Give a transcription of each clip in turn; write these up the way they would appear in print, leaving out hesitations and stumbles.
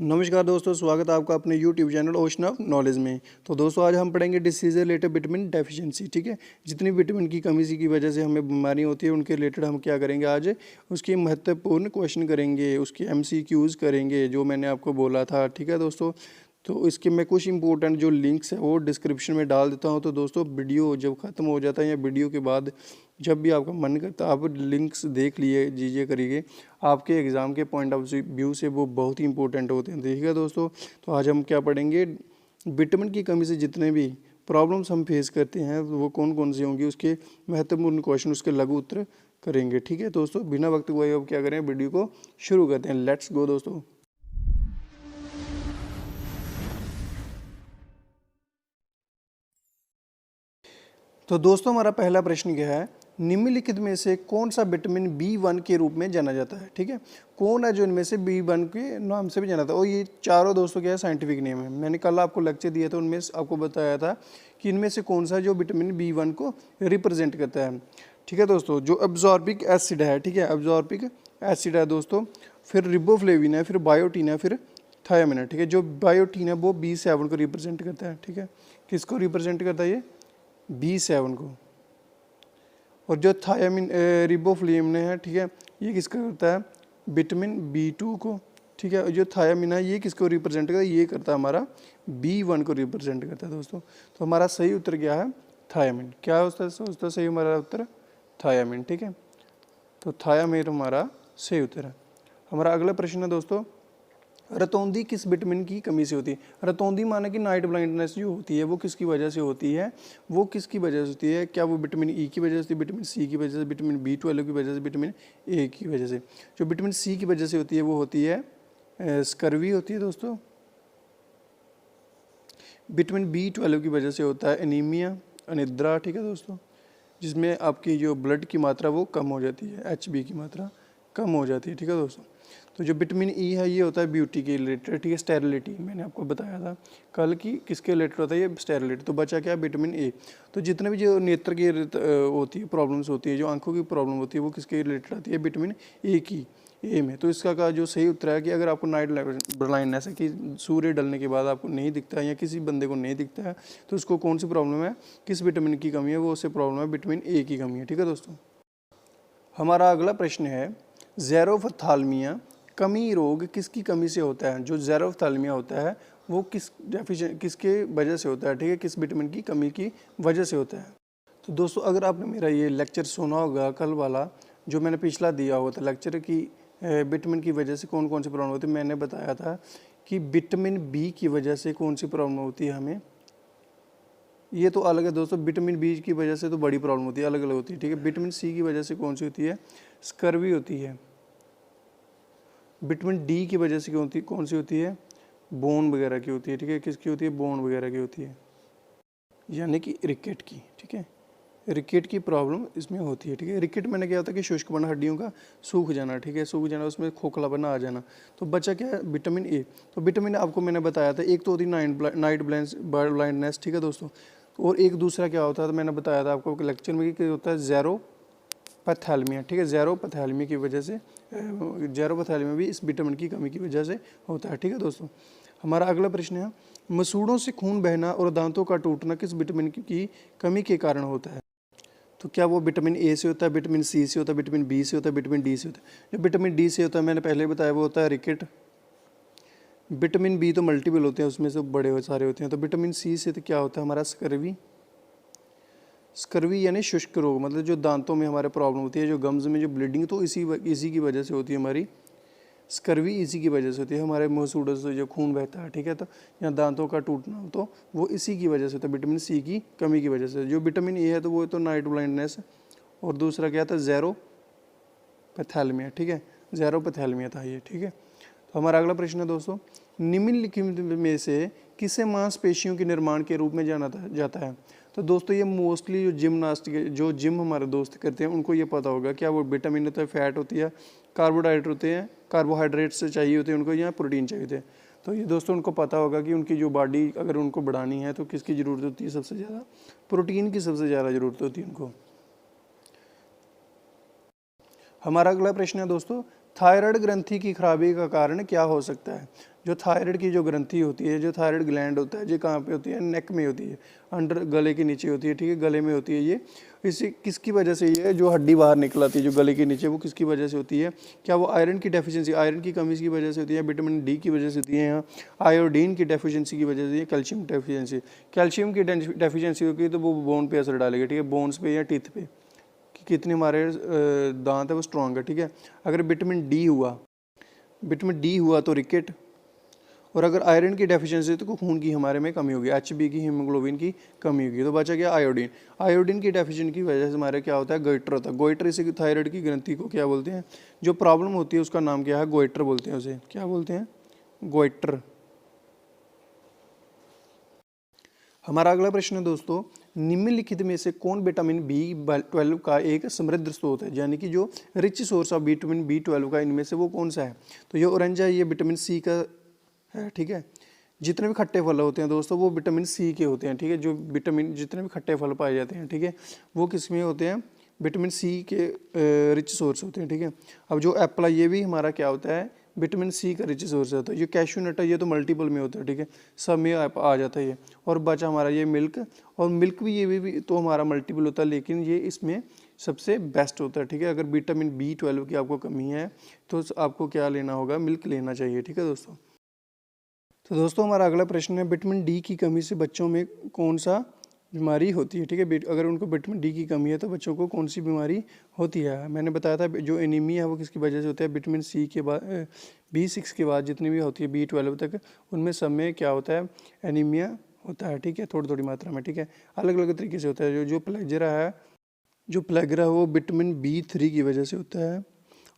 नमस्कार दोस्तों, स्वागत है आपका अपने YouTube channel ocean of knowledge में। तो दोस्तों आज हम पढ़ेंगे डिसीज रिलेटेड विटामिन डेफिशिएंसी। ठीक है, जितनी विटामिन की कमी की वजह से हमें बीमारी होती है उनके रिलेटेड हम क्या करेंगे, आज उसकी महत्वपूर्ण क्वेश्चन करेंगे, उसकी एमसीक्यूज करेंगे जो मैंने आपको बोला था। ठीक है दोस्तों, तो इसके मैं कुछ इंपॉर्टेंट जो लिंक्स है वो डिस्क्रिप्शन में डाल देता हूँ। तो दोस्तों वीडियो जब ख़त्म हो जाता है या वीडियो के बाद जब भी आपका मन करता है आप लिंक्स देख लीजिए करिए, आपके एग्ज़ाम के पॉइंट ऑफ व्यू से वो बहुत ही इंपॉर्टेंट होते हैं। देखिएगा दोस्तों, तो आज हम क्या पढ़ेंगे, विटामिन की कमी से जितने भी प्रॉब्लम्स हम फेस करते हैं वो कौन कौन सी होंगी, उसके महत्वपूर्ण क्वेश्चन, उसके लघु उत्तर करेंगे। ठीक है दोस्तों, बिना वक्त गवाए अब क्या करें, वीडियो को शुरू करते हैं। लेट्स गो दोस्तों। तो दोस्तों हमारा पहला प्रश्न क्या है, निम्नलिखित में से कौन सा विटामिन B1 के रूप में जाना जाता है। ठीक है, कौन है जो इनमें से B1 के नाम से भी जाना था। और ये चारों दोस्तों क्या है, साइंटिफिक नेम है। मैंने कल आपको लेक्चर दिया था, उनमें आपको बताया था कि इनमें से कौन सा जो विटामिन B1 को रिप्रेजेंट करता है। ठीक है दोस्तों, जो एब्जॉर्बिक एसिड है, ठीक है, एब्जॉर्बिक एसिड है दोस्तों, फिर रिबोफ्लेविन है, फिर बायोटीन है, फिर थायामिन है। ठीक है, जो बायोटीन है वो B7 को रिप्रेजेंट करता है। ठीक है, किसको रिप्रेजेंट करता है, ये B7 को। और जो थायामिन रिबोफ्लेविन है, ठीक है, ये किसका करता है, विटामिन B2 को। ठीक है, और जो थायामिन है ये किसको रिप्रेजेंट करता है, ये करता है हमारा B1 को रिप्रेजेंट करता है दोस्तों। तो हमारा सही उत्तर क्या है, थायामिन। क्या है उसका सही हमारा उत्तर, थायामिन। ठीक है, तो थायामिन हमारा सही उत्तर है। हमारा अगला प्रश्न है दोस्तों, रतौंधी किस विटामिन की कमी से होती है। रतौंधी माने कि नाइट ब्लाइंडनेस जो होती है वो किसकी वजह से होती है, वो किसकी वजह से होती है, क्या वो विटामिन ई की वजह से, विटामिन सी की वजह से, विटामिन B12 की वजह से, विटामिन ए की वजह से। जो विटामिन सी की वजह से होती है वो होती है स्कर्वी होती है दोस्तों। विटामिन B12 की वजह से होता है एनीमिया, अनिद्रा। ठीक है दोस्तों, जिसमें आपकी जो ब्लड की मात्रा वो कम हो जाती है, HB की मात्रा कम हो जाती है। ठीक है दोस्तों, तो जो विटामिन ई है ये होता है ब्यूटी के रिलेटेड। ठीक है, स्टेरिलिटी मैंने आपको बताया था कल की किसके रिलेटेड होता है, ये स्टेरिलिटी। तो बचा क्या, विटामिन ए। तो जितने भी जो नेत्र की होती है प्रॉब्लम्स होती है, जो आंखों की प्रॉब्लम होती है वो किसके रिलेटेड आती है, विटामिन ए की, ए में। तो इसका का जो सही उत्तर है कि अगर आपको नाइट ब्लाइंडनेस है कि सूर्य डलने के बाद आपको नहीं दिखता है या किसी बंदे को नहीं दिखता है, तो उसको कौन सी प्रॉब्लम है, किस विटामिन की कमी है, वो उससे प्रॉब्लम है विटामिन ए की कमी है। ठीक है दोस्तों, हमारा अगला प्रश्न है, ज़ेरोफ्थाल्मिया कमी रोग किसकी कमी से होता है। जो ज़ेरोफ्थाल्मिया होता है वो किसके वजह से होता है। ठीक है, किस विटामिन की कमी की वजह से होता है। तो दोस्तों अगर आपने मेरा ये लेक्चर सुना होगा कल वाला, जो मैंने पिछला दिया हुआ था लेक्चर की विटामिन की वजह से कौन कौन सी प्रॉब्लम होती है, मैंने बताया था कि विटामिन B की वजह से कौन सी प्रॉब्लम होती है हमें। ये तो अलग है दोस्तों, विटामिन B की वजह से तो बड़ी प्रॉब्लम होती है, अलग अलग होती है। ठीक है, विटामिन C की वजह से कौन सी होती है, स्कर्वी होती है। विटामिन D की वजह से कौन सी होती है, बोन वगैरह की होती है। ठीक है, किसकी होती है, बोन वगैरह की होती है, यानी कि रिकेट की। ठीक है, रिकेट की प्रॉब्लम इसमें होती है। ठीक है, रिकेट मैंने क्या होता है कि शुष्क बना, हड्डियों का सूख जाना। ठीक है, सूख जाना, उसमें खोखला बना आ जाना। तो बचा क्या है, विटामिन ए। तो विटामिन आपको मैंने बताया था, एक तो होती नाइट ब्लाइंडनेस। ठीक है दोस्तों, और एक दूसरा क्या होता है, तो मैंने बताया था आपको लेक्चर में कि होता है ज़ेरोपैथेलमिया। ठीक है, ज़ेरोपैथेलमिया की वजह से, ज़ेरोपैथेलमिया भी इस विटामिन की कमी की वजह से होता है। ठीक है दोस्तों, हमारा अगला प्रश्न है, मसूड़ों से खून बहना और दांतों का टूटना किस विटामिन की कमी के कारण होता है। तो क्या वो विटामिन ए से होता है, विटामिन सी से होता है, विटामिन बी से होता है, विटामिन डी से होता है। जो विटामिन डी से होता है मैंने पहले बताया वो होता है रिकेट। विटामिन बी तो मल्टीपल होते हैं, उसमें से बड़े सारे होते हैं। तो विटामिन सी से तो क्या होता है हमारा स्कर्वी। स्कर्वी यानी शुष्क रोग, मतलब जो दांतों में हमारे प्रॉब्लम होती है, जो गम्स में जो ब्लीडिंग, तो इसी की वजह से होती है हमारी स्कर्वी। इसी की वजह से होती है, हमारे मसूड़ों से जो खून बहता है। ठीक है, तो या दांतों का टूटना हो तो वो इसी की वजह से होता है, विटामिन सी की कमी की वजह से। जो विटामिन ए है तो वो तो नाइट ब्लाइंडनेस, और दूसरा क्या था, ज़ेरोपैथेलमिया। ठीक है, ज़ेरोपैथेलमिया था ये। ठीक है, तो हमारा अगला प्रश्न है दोस्तों, निम्नलिखित में से किसे मांसपेशियों के निर्माण के रूप में जाना जाता है। तो दोस्तों ये मोस्टली जो जिम हमारे दोस्त करते हैं उनको ये पता होगा, क्या वो विटामिन होता है, फैट होती है, कार्बोहाइड्रेट होते हैं, कार्बोहाइड्रेट से चाहिए होते हैं उनको, या प्रोटीन चाहिए होते हैं। तो ये दोस्तों उनको पता होगा कि उनकी जो बॉडी अगर उनको बढ़ानी है तो किसकी ज़रूरत होती है, सबसे ज़्यादा प्रोटीन की सबसे ज़्यादा ज़रूरत होती है उनको। हमारा अगला प्रश्न है दोस्तों, थायराइड ग्रंथि की खराबी का कारण क्या हो सकता है? जो थायराइड की जो ग्रंथि होती है, जो थायराइड ग्लैंड होता है, ये कहाँ पे होती है? नेक में होती है, अंडर गले के नीचे होती है, ठीक है, गले में होती है ये। इसी किसकी वजह से ये जो हड्डी बाहर निकल आती है जो गले के नीचे, वो किसकी वजह से होती है? क्या वो आयरन की डेफिशिएंसी, आयरन की कमी की वजह से होती है, विटामिन डी की वजह से होती है, या आयोडीन की डेफिशिएंसी की वजह से, या कैल्शियम डेफिशिएंसी? कैल्शियम की डेफिशिएंसी होगी तो वो बोन पे असर डालेगा, ठीक है, बोन्स पे या टीथ पे, कि कितने हमारे दांत है वो स्ट्रांग है, ठीक है। अगर विटामिन डी हुआ तो रिकेट, और अगर आयरन की डेफिशिएंसी तो खून की हमारे में कमी होगी, एचबी की, हीमोग्लोबिन की कमी होगी। तो बचा गया आयोडीन। आयोडीन की डेफिशिएंसी की वजह से हमारे क्या होता है? गोइटर होता है। गोइटर इसी थायराइड की ग्रंथि को क्या बोलते हैं? जो प्रॉब्लम होती है उसका नाम क्या है? गोइटर बोलते हैं उसे। क्या बोलते हैं? गोइटर। हमारा अगला प्रश्न है दोस्तों, निम्नलिखित में से कौन विटामिन B12 का एक समृद्ध स्रोत है? यानी कि जो rich source of vitamin B12 का इनमें से वो कौन सा है? तो ये ऑरेंज है, ये विटामिन सी का है, ठीक है। जितने भी खट्टे फल होते हैं दोस्तों वो विटामिन सी के होते हैं, ठीक है। जो विटामिन, जितने भी खट्टे फल पाए जाते हैं, ठीक है, वो किस में होते हैं? विटामिन सी के रिच सोर्स होते हैं, ठीक है। अब जो एप्पल है ये भी हमारा क्या होता है? विटामिन सी का रिच सोर्स होता है। ये कैश्यू नट है, ये तो मल्टीपल में होता है, ठीक है, सब में आ जाता है ये। और बचा हमारा ये मिल्क, और मिल्क भी ये भी तो हमारा मल्टीपल होता है, लेकिन ये इसमें सबसे बेस्ट होता है, ठीक है। अगर विटामिन B12 की आपको कमी है तो आपको क्या लेना होगा? मिल्क लेना चाहिए, ठीक है दोस्तों। तो दोस्तों हमारा अगला प्रश्न है, विटामिन डी की कमी से बच्चों में कौन सा बीमारी होती है? ठीक है, अगर उनको विटामिन डी की कमी है तो बच्चों को कौन सी बीमारी होती है? मैंने बताया था जो एनीमिया है वो किसकी वजह से होता है? विटामिन सी के बाद, B6 के बाद जितनी भी होती है B12 तक, उनमें सब में क्या होता है? एनीमिया होता है, ठीक है, थोड़ी थोड़ी मात्रा में, ठीक है, अलग अलग तरीके से होता है। जो प्लेगरा है वो विटामिन B3 की वजह से होता है,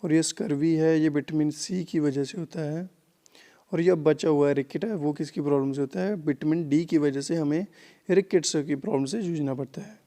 और ये स्कर्वी है ये विटामिन सी की वजह से होता है, और यह बचा हुआ है रिकेट है वो किसकी प्रॉब्लम से होता है? विटामिन डी की वजह से हमें रिकेट्स की प्रॉब्लम से जूझना पड़ता है।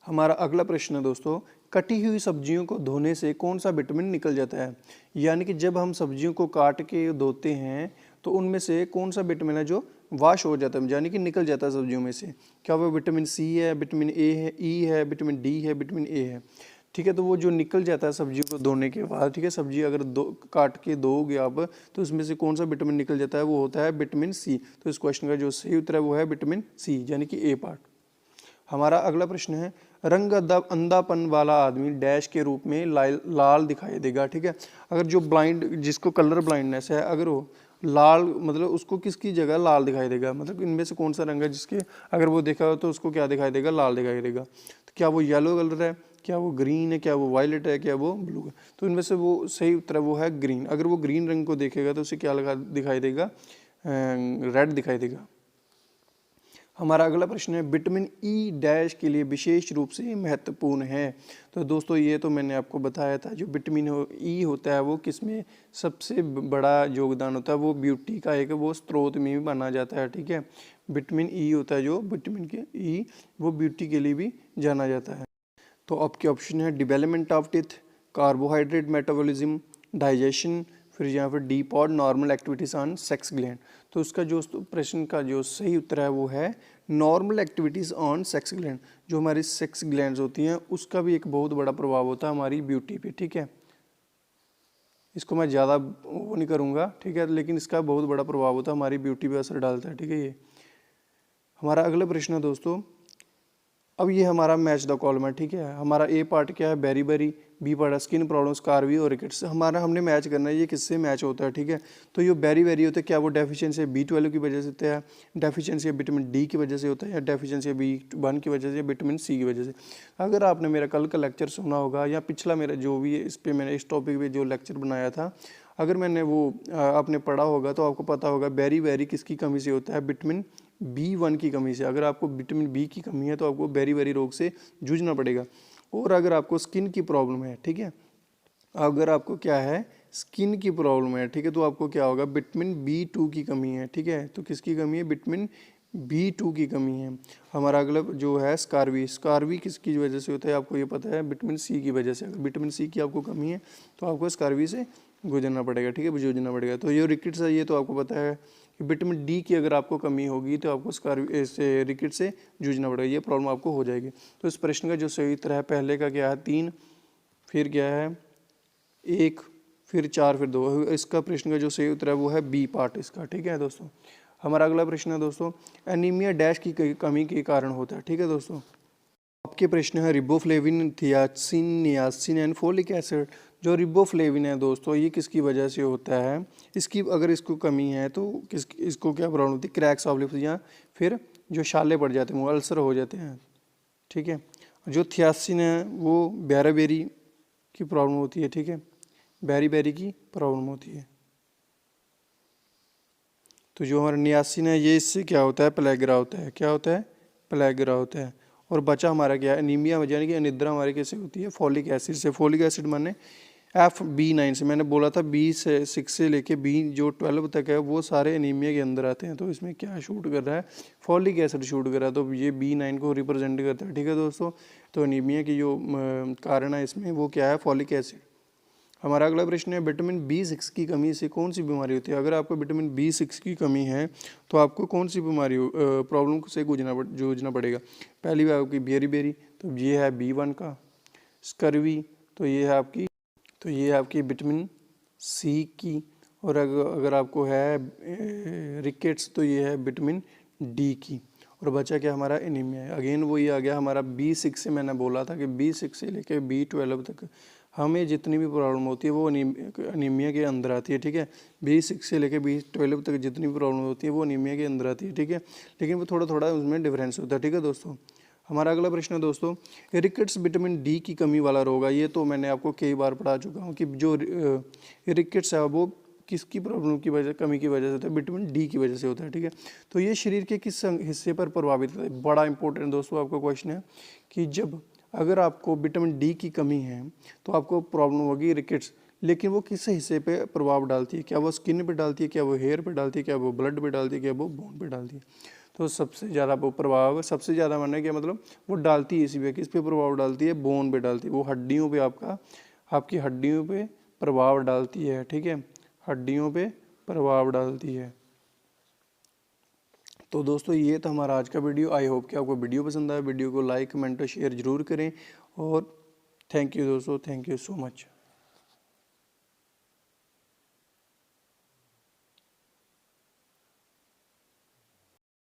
हमारा अगला प्रश्न है दोस्तों, कटी हुई सब्जियों को धोने से कौन सा विटामिन निकल जाता है? यानी कि जब हम सब्जियों को काट के धोते हैं तो उनमें से कौन सा विटामिन है जो वाश हो जाता है, यानी कि निकल जाता है सब्जियों में से? क्या वो विटामिन सी है, विटामिन ए है, ई है, विटामिन डी है, विटामिन ए है, ठीक है। तो वो जो निकल जाता है सब्जियों को धोने के बाद, ठीक है, सब्जी अगर काट के धोओगे आप तो उसमें से कौन सा विटामिन निकल जाता है? वो होता है विटामिन सी। तो इस क्वेश्चन का जो सही उत्तर है वो है विटामिन सी, यानी कि ए पार्ट। हमारा अगला प्रश्न है, रंग अंधापन वाला आदमी डैश के रूप में लाल दिखाई देगा, ठीक है। अगर जो ब्लाइंड, जिसको कलर ब्लाइंडनेस है, अगर वो लाल, मतलब उसको किसकी जगह लाल दिखाई देगा? मतलब इनमें से कौन सा रंग है जिसके अगर वो देखा हो तो उसको क्या दिखाई देगा? लाल दिखाई देगा। तो क्या वो येलो कलर है, क्या वो ग्रीन है, क्या वो वायलेट है, क्या वो ब्लू है? तो इनमें से वो सही उत्तर है वो है ग्रीन। अगर वो ग्रीन रंग को देखेगा तो उसे क्या दिखाई देगा? रेड दिखाई देगा। हमारा अगला प्रश्न है, विटामिन ई डैश के लिए विशेष रूप से महत्वपूर्ण है? तो दोस्तों ये तो मैंने आपको बताया था, जो विटामिन ई होता है वो किसमें सबसे बड़ा योगदान होता है? वो ब्यूटी का एक वो स्रोत में भी माना जाता है, ठीक है। विटामिन ई होता है जो विटामिन के ई, वो ब्यूटी के लिए भी जाना जाता है। तो आपके ऑप्शन है development of teeth, carbohydrate metabolism, digestion, फिर यहाँ पर D pod, normal activities on sex gland. तो उसका जो प्रश्न का जो सही उत्तर है वो है normal activities on sex gland. जो हमारी सेक्स ग्लैंड्स होती हैं उसका भी एक बहुत बड़ा प्रभाव होता है हमारी ब्यूटी पे, ठीक है। इसको मैं ज़्यादा वो नहीं करूँगा, ठीक है, लेकिन इसका बहुत बड़ा प्रभाव होता है, हमारी ब्यूटी पे असर डालता है, ठीक है। ये हमारा अगला प्रश्न है दोस्तों, अब ये हमारा मैच द कॉलम है, ठीक है। हमारा ए पार्ट क्या है? बेरी बेरी, बी पार्ट है स्किन प्रॉब्लम्स, कार्वी और रिकेट्स। हमारा हमने मैच करना है ये किससे मैच होता है, ठीक है। तो ये बेरी बेरी होता है, क्या वो डेफिशिएंसी B12 की वजह से होता है, डेफिशिएंसी विटामिन डी की वजह से होता है, या डेफिशिएंसी B1 की वजह से, विटामिन सी की वजह से? अगर आपने मेरा कल का लेक्चर सुना होगा या पिछला मेरा जो भी इस पर मैंने इस टॉपिक पर जो लेक्चर बनाया था, अगर मैंने वो आपने पढ़ा होगा तो आपको पता होगा बेरी बेरी किसकी कमी से होता है? विटामिन B1 की कमी से। अगर आपको विटामिन बी की कमी है तो आपको बेरी बेरी रोग से जूझना पड़ेगा। और अगर आपको स्किन की प्रॉब्लम है, ठीक है, अगर आपको क्या है? स्किन की प्रॉब्लम है, ठीक है, तो आपको क्या होगा? विटामिन B2 की कमी है, ठीक है। तो किसकी कमी है? विटामिन B2 की कमी है। हमारा अगला जो है स्कारवी, स्कारवी किसकी वजह से होता है? आपको ये पता है, विटामिन सी की वजह से। अगर विटामिन सी की आपको कमी है तो आपको स्कारवी से गुजरना पड़ेगा, ठीक है, जूझना पड़ेगा। तो ये रिकेट्स है, ये तो आपको पता है कि विटामिन डी की अगर आपको कमी होगी तो आपको स्कारवी से रिकेट से जूझना पड़ेगा, ये प्रॉब्लम आपको हो जाएगी। तो इस प्रश्न का जो सही उत्तर है पहले का क्या है 3, फिर क्या है 1, फिर 4 फिर 2। इसका प्रश्न का जो सही उत्तर है वो है बी पार्ट इसका, ठीक है दोस्तों। हमारा अगला प्रश्न है दोस्तों, एनीमिया डैश की कमी के कारण होता है, ठीक है दोस्तों। आपके प्रश्न है रिबोफ्लेविन, थियासिन, नियासिन एंड फोलिक एसिड। जो रिबोफ्लेविन है दोस्तों, ये किसकी वजह से होता है, इसकी अगर इसको कमी है तो इसको क्या प्रॉब्लम होती है, क्रैक्स ऑफ लिप्स या फिर जो छाले पड़ जाते हैं, वो अल्सर हो जाते हैं, ठीक है। जो थियासिन है वो बेरी की प्रॉब्लम होती है, ठीक है, बेरी की प्रॉब्लम होती है। तो जो हमारा नियासिन है ये इससे क्या होता है, प्लेगरा होता है, क्या होता है, प्लेगरा होता है। और बचा हमारा क्या है, एनीमिया यानी कि अनिद्रा हमारी कैसे होती है, फॉलिक एसिड से। फॉलिक एसिड माने FB9 से, मैंने बोला था B6 से लेके B12 तक है वो सारे एनीमिया के अंदर आते हैं। तो इसमें क्या शूट कर रहा है, फॉलिक एसिड शूट कर रहा है, तो ये B9 को रिप्रेजेंट करता है, ठीक है दोस्तों। तो एनीमिया की जो कारण है इसमें वो क्या है, फॉलिक एसिड। हमारा अगला प्रश्न है, विटामिन B6 की कमी से कौन सी बीमारी होती है। अगर आपको विटामिन B6 की कमी है तो आपको कौन सी बीमारी प्रॉब्लम से जूझना पड़ेगा। पहली बात आपकी बेरी, तो ये है B1 का। स्कर्वी, तो ये है आपकी विटामिन C की। और अगर आपको है रिकेट्स, तो ये है विटामिन D की। और बचा क्या हमारा, एनीमिया है। अगेन वही आ गया हमारा B6 से, मैंने बोला था कि B6 से लेके B12 तक हमें जितनी भी प्रॉब्लम होती है वो अनीमिया के अंदर आती है, ठीक है। B6 से लेके B12 तक जितनी भी प्रॉब्लम होती है वो अनीमिया के अंदर आती है, ठीक है। लेकिन वो थोड़ा थोड़ा उसमें डिफरेंस होता है, ठीक है दोस्तों। हमारा अगला प्रश्न है दोस्तों, रिकेट्स विटामिन D की कमी वाला रोग है। ये तो मैंने आपको कई बार पढ़ा चुका हूँ कि जो रिकेट्स है वो किसकी प्रॉब्लम की वजह, कमी की वजह से होता है, विटामिन D की वजह से होता है, ठीक है। तो ये शरीर के किस हिस्से पर प्रभावित होता है, बड़ा इंपॉर्टेंट दोस्तों आपका क्वेश्चन है कि जब अगर आपको विटामिन D की कमी है तो आपको प्रॉब्लम होगी रिकेट्स, लेकिन वो किस हिस्से पे प्रभाव डालती है, क्या वो स्किन पे डालती है, क्या वो हेयर पे डालती है, क्या वो ब्लड पे डालती है, क्या वो बोन पे डालती है। तो सबसे ज़्यादा वो प्रभाव, सबसे ज़्यादा मानने क्या मतलब, वो डालती है इसी पे, किस पे प्रभाव डालती है, बोन पे डालती है। वो हड्डियों पे आपकी हड्डियों पे प्रभाव डालती है, ठीक है, हड्डियों पे प्रभाव डालती है। तो दोस्तों ये था हमारा आज का वीडियो। आई होप कि आपको वीडियो पसंद आया। वीडियो को लाइक, कमेंट और शेयर जरूर करें। और थैंक यू दोस्तों, थैंक यू सो मच।